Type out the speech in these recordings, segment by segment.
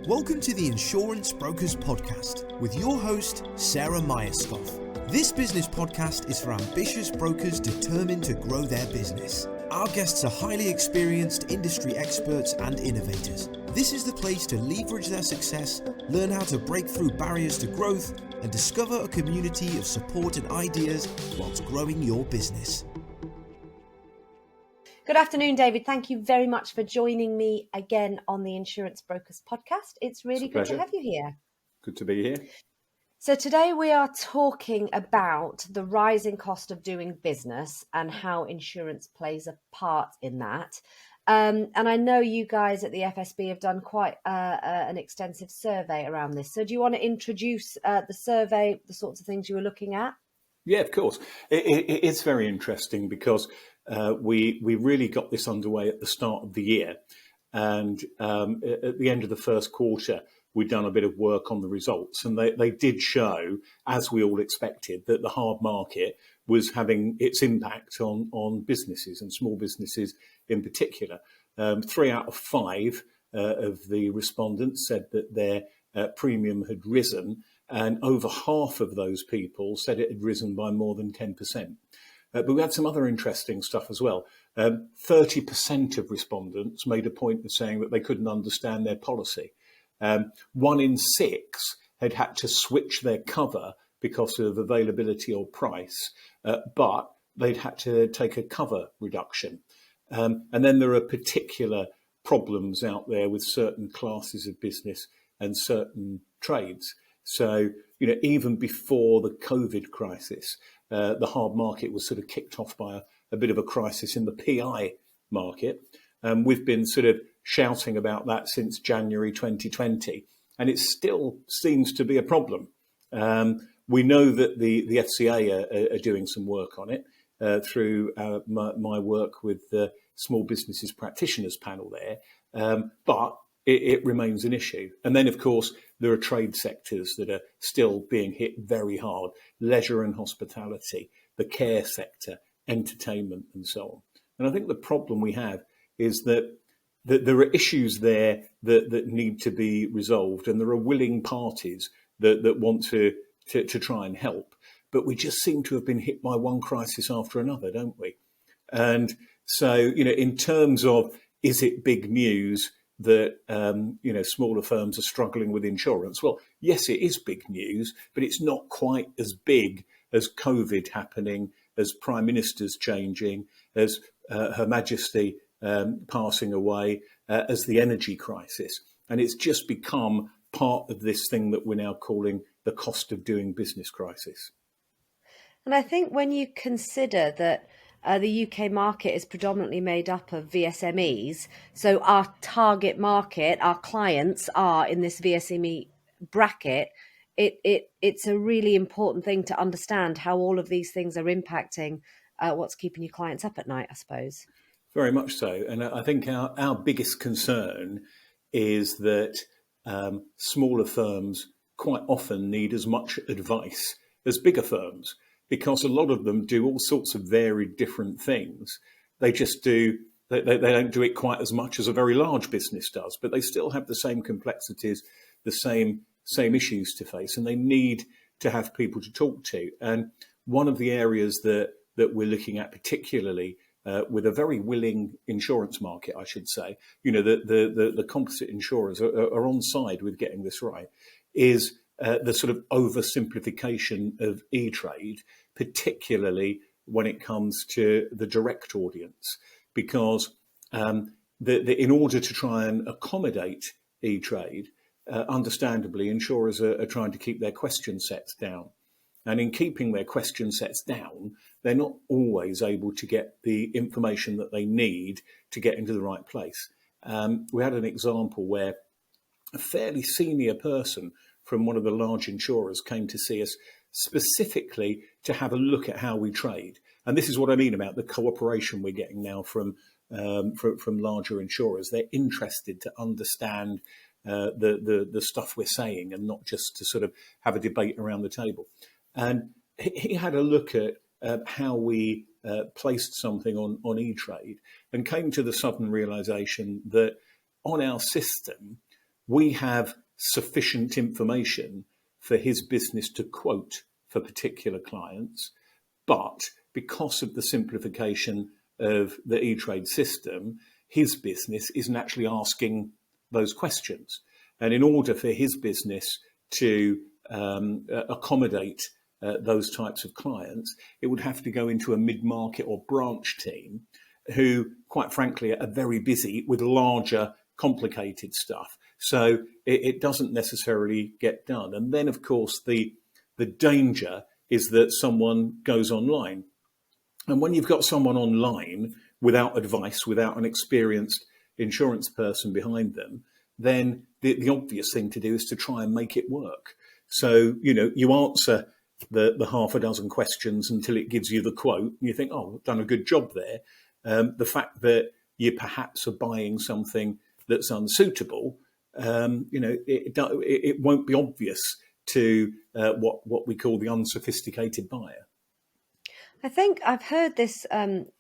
Welcome to the Insurance Brokers Podcast with your host, Sarah Myerscough. This business podcast is for ambitious brokers determined to grow their business. Our guests are highly experienced industry experts and innovators. This is the place to leverage their success, learn how to break through barriers to growth, and discover a community of support and ideas whilst growing your business. Good afternoon, David. Thank you very much for joining me again on the Insurance Brokers Podcast. It's really good to have you here. Good to be here. So today we are talking about the rising cost of doing business and how insurance plays a part in that. And I know you guys at the FSB have done quite an extensive survey around this. So do you want to introduce the survey, the sorts of things you were looking at? Yeah, of course. It's very interesting because we really got this underway at the start of the year. And at the end of the first quarter, we'd done a bit of work on the results. And they did show, as we all expected, that the hard market was having its impact on businesses and small businesses in particular. 3 out of 5 of the respondents said that their premium had risen. And over half of those people said it had risen by more than 10%. But we had some other interesting stuff as well. 30% of respondents made a point of saying that they couldn't understand their policy. 1 in 6 had to switch their cover because of availability or price, but they'd had to take a cover reduction. And then there are particular problems out there with certain classes of business and certain trades. So, even before the COVID crisis, the hard market was sort of kicked off by a bit of a crisis in the PI market. We've been sort of shouting about that since January 2020, and it still seems to be a problem. We know that the FCA are doing some work on it through my work with the Small Businesses Practitioners panel there, but it remains an issue. And then, of course, there are trade sectors that are still being hit very hard: leisure and hospitality, the care sector, entertainment, and so on. And I think the problem we have is that there are issues there that need to be resolved, and there are willing parties that want to try and help. But we just seem to have been hit by one crisis after another, don't we? And so, in terms of, is it big news that smaller firms are struggling with insurance? Well, yes, it is big news, but it's not quite as big as COVID happening, as Prime Minister's changing, as Her Majesty passing away, as the energy crisis. And it's just become part of this thing that we're now calling the cost of doing business crisis. And I think when you consider that the UK market is predominantly made up of VSMEs. So our target market, our clients are in this VSME bracket. It's a really important thing to understand how all of these things are impacting what's keeping your clients up at night, I suppose. Very much so. And I think our biggest concern is that smaller firms quite often need as much advice as bigger firms, because a lot of them do all sorts of varied different things. They just do, they don't do it quite as much as a very large business does, but they still have the same complexities, the same issues to face, and they need to have people to talk to. And one of the areas that we're looking at particularly with a very willing insurance market, I should say, the composite insurers are on side with getting this right, is the sort of oversimplification of e-trade, particularly when it comes to the direct audience, because in order to try and accommodate e-trade, understandably, insurers are trying to keep their question sets down. And in keeping their question sets down, they're not always able to get the information that they need to get into the right place. We had an example where a fairly senior person from one of the large insurers came to see us specifically to have a look at how we trade. And this is what I mean about the cooperation we're getting now from larger insurers. They're interested to understand the stuff we're saying, and not just to sort of have a debate around the table. And he had a look at how we placed something on E-Trade, and came to the sudden realization that on our system, we have sufficient information for his business to quote for particular clients, but because of the simplification of the E-Trade system, his business isn't actually asking those questions. And in order for his business to accommodate those types of clients, it would have to go into a mid-market or branch team who, quite frankly, are very busy with larger, complicated stuff. So it doesn't necessarily get done. And then, of course, the danger is that someone goes online. And when you've got someone online without advice, without an experienced insurance person behind them, then the obvious thing to do is to try and make it work. So, you answer the half a dozen questions until it gives you the quote, and you think, oh, I've done a good job there. The fact that you perhaps are buying something that's unsuitable, it won't be obvious to what we call the unsophisticated buyer. I think I've heard this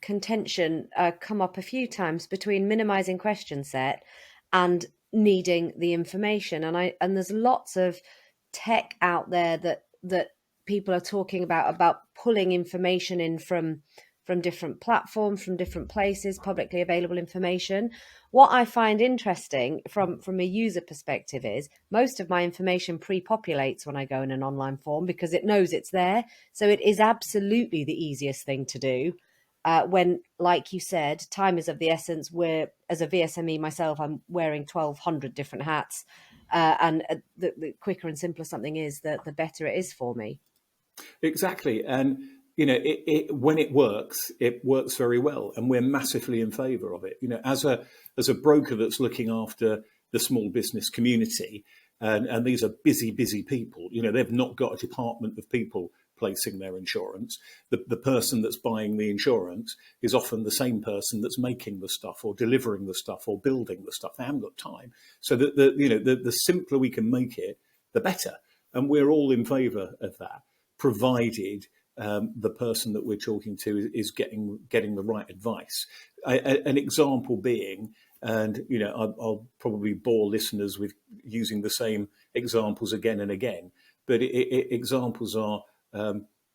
contention come up a few times between minimizing question set and needing the information. And there's lots of tech out there that people are talking about pulling information in from different platforms, from different places, publicly available information. What I find interesting from a user perspective is most of my information pre-populates when I go in an online form because it knows it's there. So it is absolutely the easiest thing to do. When, like you said, time is of the essence. Where as a VSME myself, I'm wearing 1,200 different hats. And the quicker and simpler something is, the better it is for me. Exactly. And when it works very well, and we're massively in favour of it. As a broker that's looking after the small business community, and these are busy people. They've not got a department of people placing their insurance. The person that's buying the insurance is often the same person that's making the stuff or delivering the stuff or building the stuff. They haven't got time. So the simpler we can make it, the better. And we're all in favour of that, provided the person that we're talking to is getting the right advice. An example being, and I'll probably bore listeners with using the same examples again and again, but examples are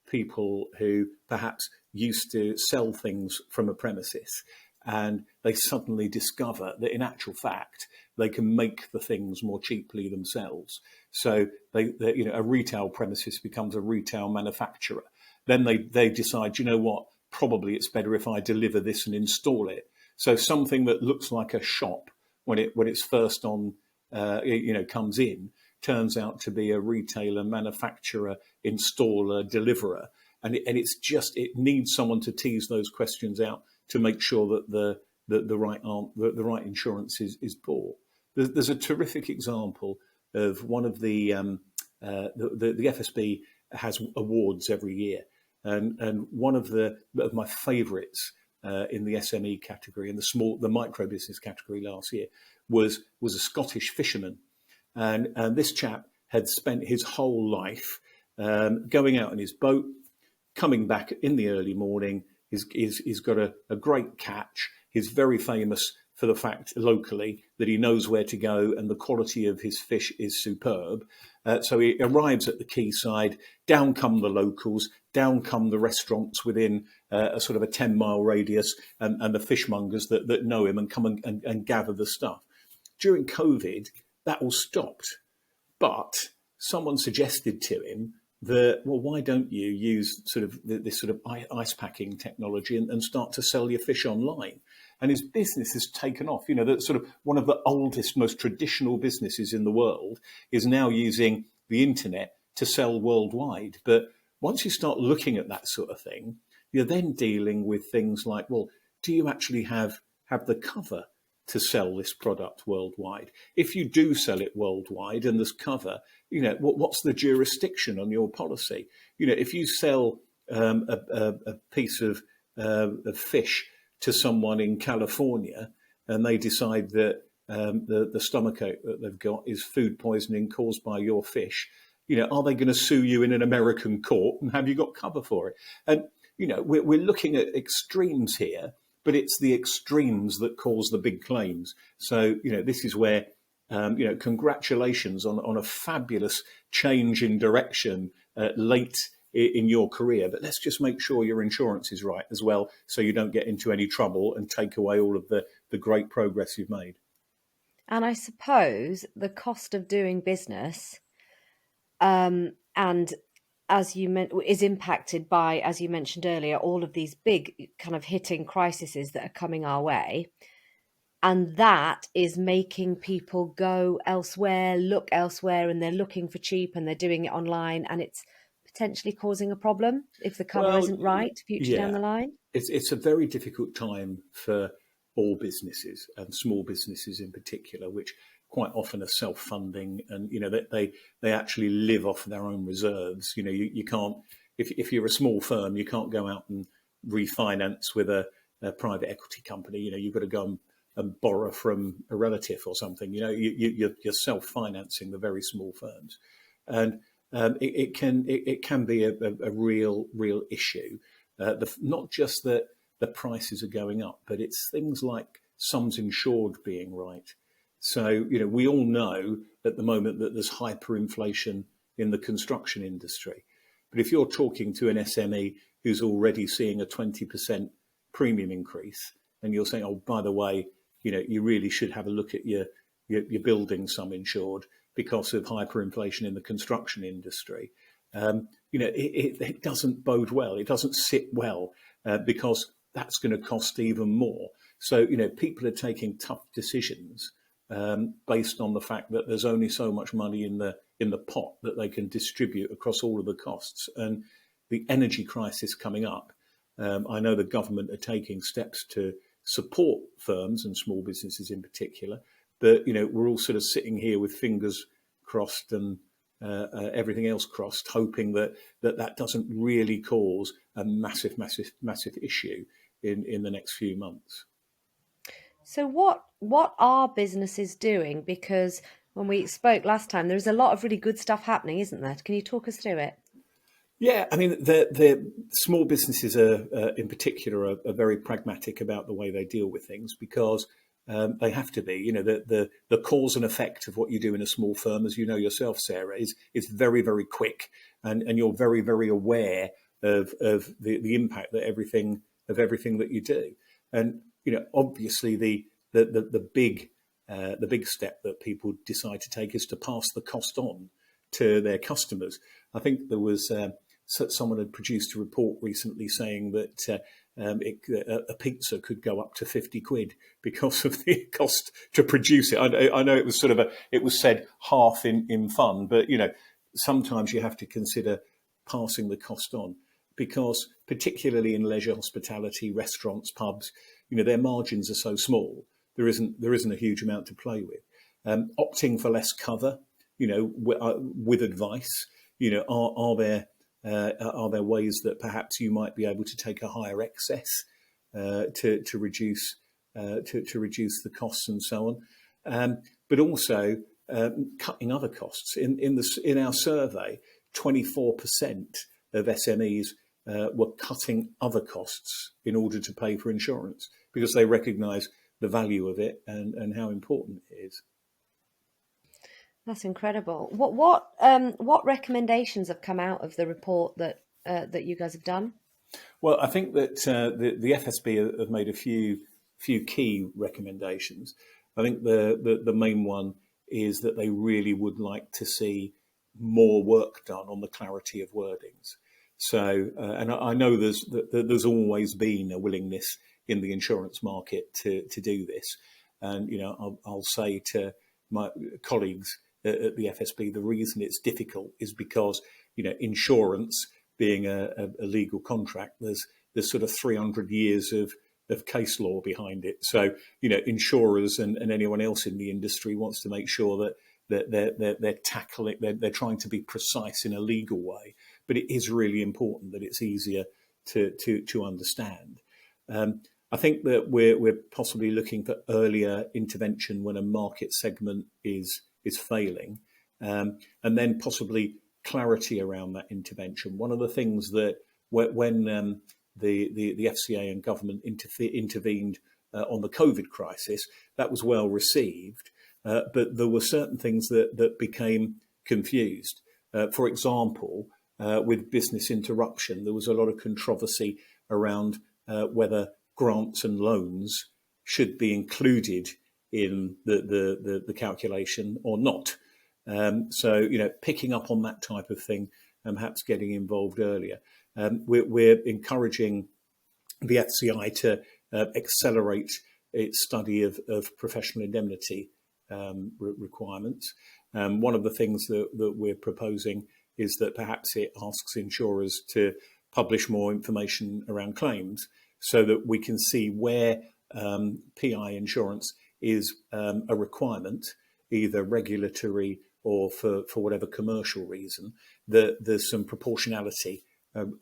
people who perhaps used to sell things from a premises, and they suddenly discover that in actual fact they can make the things more cheaply themselves. So a retail premises becomes a retail manufacturer. Then they decide, probably it's better if I deliver this and install it. So something that looks like a shop when it's first on, comes in, turns out to be a retailer, manufacturer, installer, deliverer, and it needs someone to tease those questions out to make sure that the right insurance is bought. There's a terrific example of one of the FSB has awards every year. And one of my favourites in the SME category and the micro business category last year was a Scottish fisherman, and this chap had spent his whole life going out in his boat, coming back in the early morning. He's got a great catch. He's very famous for the fact locally that he knows where to go and the quality of his fish is superb. So he arrives at the quayside, down come the locals, down come the restaurants within a sort of a 10-mile radius and the fishmongers that know him and come and gather the stuff. During COVID, that all stopped. But someone suggested to him that, well, why don't you use sort of this sort of ice packing technology and start to sell your fish online? And his business has taken off. That sort of one of the oldest, most traditional businesses in the world is now using the internet to sell worldwide. But once you start looking at that sort of thing, you're then dealing with things like, well, do you actually have the cover to sell this product worldwide? If you do sell it worldwide and there's cover, what's the jurisdiction on your policy? If you sell a piece of fish to someone in California and they decide that the stomachache that they've got is food poisoning caused by your fish, are they going to sue you in an American court, and have you got cover for it? And we're looking at extremes here, but it's the extremes that cause the big claims. So this is where congratulations on a fabulous change in direction late in your career, but let's just make sure your insurance is right as well, so you don't get into any trouble and take away all of the great progress you've made. And I suppose the cost of doing business, and as you is impacted by, as you mentioned earlier, all of these big kind of hitting crises that are coming our way. And that is making people go elsewhere, look elsewhere, and they're looking for cheap and they're doing it online. And it's potentially causing a problem if the cover isn't right future down the line. It's a very difficult time for all businesses, and small businesses in particular, which quite often are self-funding, and they actually live off their own reserves. You can't, if you're a small firm, you can't go out and refinance with a private equity company. You've got to go and borrow from a relative or something. You're self-financing the very small firms, and it can be a real issue. Not just that the prices are going up, but it's things like sums insured being right. So, we all know at the moment that there's hyperinflation in the construction industry. But if you're talking to an SME who's already seeing a 20% premium increase, and you're saying, oh, by the way, you really should have a look at your building sum insured because of hyperinflation in the construction industry, it doesn't bode well. It doesn't sit well because that's going to cost even more. So, people are taking tough decisions based on the fact that there's only so much money in the pot that they can distribute across all of the costs. And the energy crisis coming up, I know the government are taking steps to support firms and small businesses in particular, but we're all sort of sitting here with fingers crossed and everything else crossed, hoping that doesn't really cause a massive issue in the next few months. So what are businesses doing? Because when we spoke last time, there's a lot of really good stuff happening, isn't there? Can you talk us through it? Yeah, I mean, the small businesses in particular are very pragmatic about the way they deal with things, because they have to be. The cause and effect of what you do in a small firm, as you know yourself, Sarah, is very, very quick, and you're very, very aware of the impact that everything that you do. And obviously the big step that people decide to take is to pass the cost on to their customers. I think there was someone had produced a report recently saying that a pizza could go up to 50 quid because of the cost to produce it. I know it was it was said half in fun, but sometimes you have to consider passing the cost on, because particularly in leisure hospitality, restaurants, pubs, their margins are so small. There isn't a huge amount to play with. Opting for less cover, with advice, are there ways that perhaps you might be able to take a higher excess to reduce the costs and so on, but also cutting other costs. In our survey, 24% of SMEs were cutting other costs in order to pay for insurance, because they recognise the value of it and how important it is. That's incredible. What recommendations have come out of the report that you guys have done? Well, I think that the FSB have made a few key recommendations. I think the main one is that they really would like to see more work done on the clarity of wordings. So, and I know there's always been a willingness in the insurance market to do this, and I'll say to my colleagues at the FSB, the reason it's difficult is because insurance being a legal contract, there's sort of 300 years of case law behind it. So insurers and anyone else in the industry wants to make sure that they're tackling, they're trying to be precise in a legal way, but it is really important that it's easier to understand. I think that we're possibly looking for earlier intervention when a market segment is failing, and then possibly clarity around that intervention. One of the things that when the FCA and government intervened on the COVID crisis, that was well received. but there were certain things that became confused. For example, with business interruption, there was a lot of controversy around whether grants and loans should be included in the calculation or not. So, picking up on that type of thing and perhaps getting involved earlier. We're encouraging the FCI to accelerate its study of professional indemnity requirements. One of the things that we're proposing is that perhaps it asks insurers to publish more information around claims so that we can see where PI insurance is a requirement, either regulatory or for whatever commercial reason, that there's some proportionality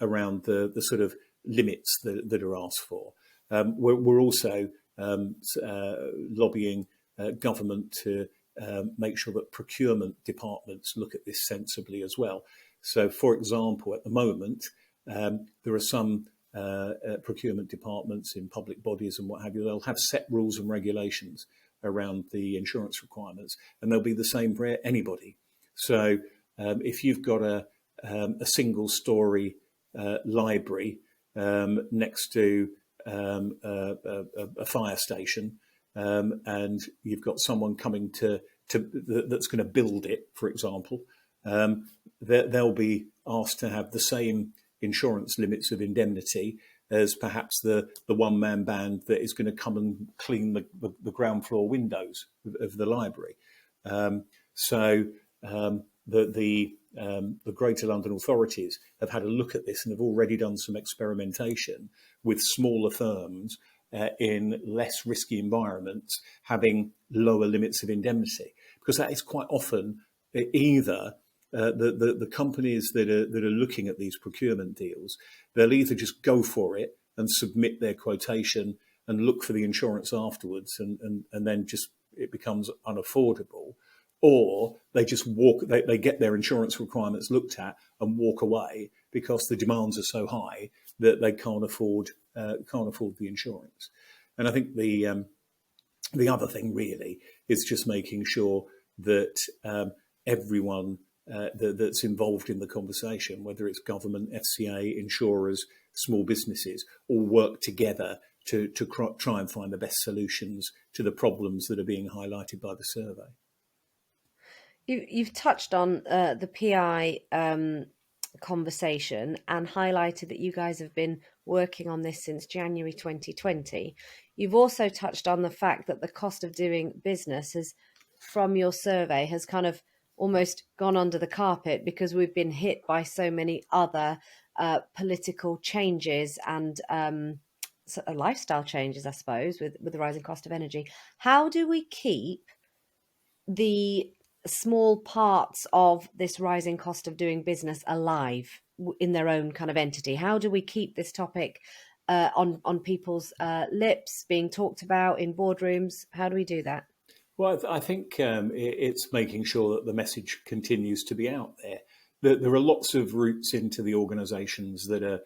around the sort of limits that are asked for. We're also lobbying government to make sure that procurement departments look at this sensibly as well. So, for example, at the moment, there are some procurement departments in public bodies and what have you. They'll have set rules and regulations around the insurance requirements, and they'll be the same for anybody. So, if you've got a single story library next to a fire station, and you've got someone coming that's going to build it, for example, they'll be asked to have the same insurance limits of indemnity as perhaps the one-man band that is going to come and clean the ground floor windows of the library. So the Greater London authorities have had a look at this and have already done some experimentation with smaller firms in less risky environments having lower limits of indemnity, because that is quite often either the companies that are looking at these procurement deals, they'll either just go for it and submit their quotation and look for the insurance afterwards, and then just it becomes unaffordable, or they just they get their insurance requirements looked at and walk away because the demands are so high that they can't afford the insurance. And I think the other thing really is just making sure that everyone that's involved in the conversation, whether it's government, FCA, insurers, small businesses, all work together to try and find the best solutions to the problems that are being highlighted by the survey. You've touched on the PI conversation and highlighted that you guys have been working on this since January 2020. You've also touched on the fact that the cost of doing business from your survey has kind of almost gone under the carpet because we've been hit by so many other political changes and lifestyle changes, I suppose, with the rising cost of energy. How do we keep the small parts of this rising cost of doing business alive in their own kind of entity? How do we keep this topic on people's lips, being talked about in boardrooms? How do we do that? Well, I think it's making sure that the message continues to be out there. There are lots of routes into the organisations that are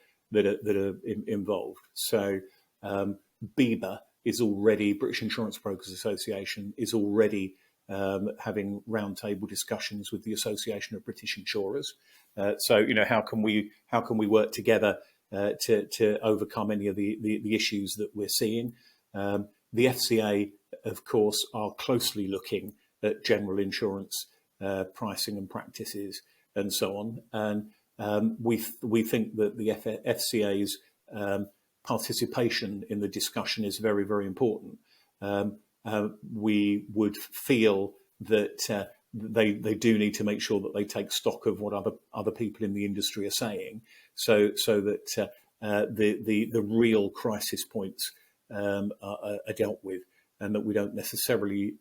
involved. So BIBA is already, British Insurance Brokers Association is already having roundtable discussions with the Association of British Insurers. So how can we work together to overcome any of the issues that we're seeing? The FCA, of course, are closely looking at general insurance pricing and practices and so on. And we think that the FCA's participation in the discussion is very, very important. We would feel that they do need to make sure that they take stock of what other people in the industry are saying, so that the real crisis points are dealt with, and that we don't necessarily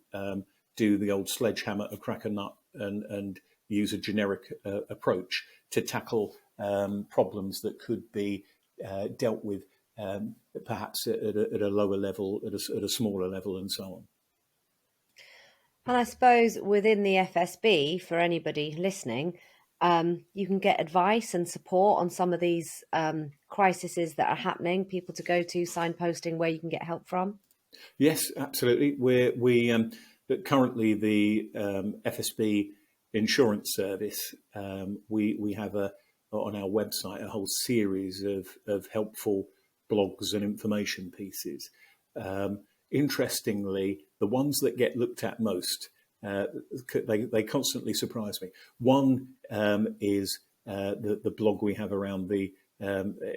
do the old sledgehammer or crack a nut and use a generic approach to tackle problems that could be dealt with perhaps at a lower level, at a smaller level, and so on. And I suppose within the FSB, for anybody listening, you can get advice and support on some of these crises that are happening, people to go to, signposting where you can get help from. Yes, absolutely. We but currently the FSB Insurance Service, we have on our website a whole series of helpful blogs and information pieces. Interestingly, the ones that get looked at most, they constantly surprise me. One is the blog we have around the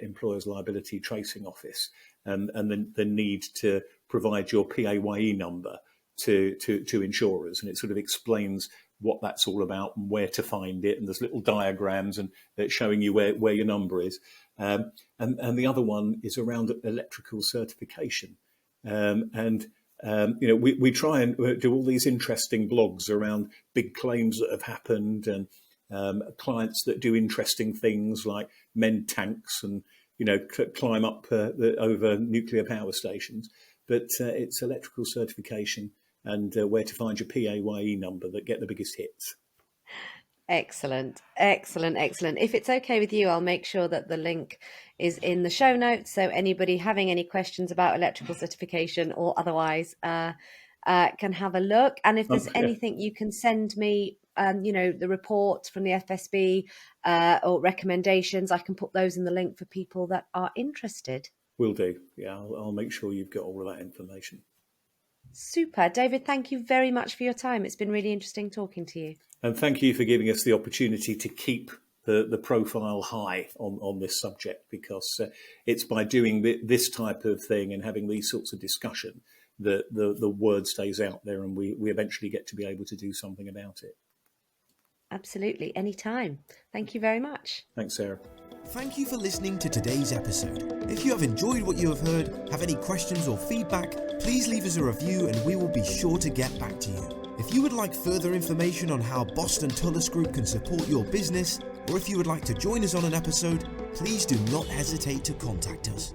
Employers Liability Tracing Office, and the need to provide your PAYE number to insurers, and it sort of explains what that's all about and where to find it, and there's little diagrams and showing you where your number is. And the other one is around electrical certification. We try and do all these interesting blogs around big claims that have happened, and clients that do interesting things like mend tanks and climb up over nuclear power stations. But it's electrical certification and where to find your PAYE number that get the biggest hits. Excellent. If it's okay with you, I'll make sure that the link is in the show notes, so anybody having any questions about electrical certification or otherwise can have a look. And if there's anything you can send me, the reports from the FSB or recommendations, I can put those in the link for people that are interested. Will do. Yeah, I'll make sure you've got all of that information. Super. David, thank you very much for your time. It's been really interesting talking to you. And thank you for giving us the opportunity to keep the profile high on this subject, because it's by doing this type of thing and having these sorts of discussion that the word stays out there, and we eventually get to be able to do something about it. Absolutely. Anytime. Thank you very much. Thanks, Sarah. Thank you for listening to today's episode. If you have enjoyed what you have heard, have any questions or feedback, please leave us a review and we will be sure to get back to you. If you would like further information on how Boston Tullis Group can support your business, or if you would like to join us on an episode, please do not hesitate to contact us.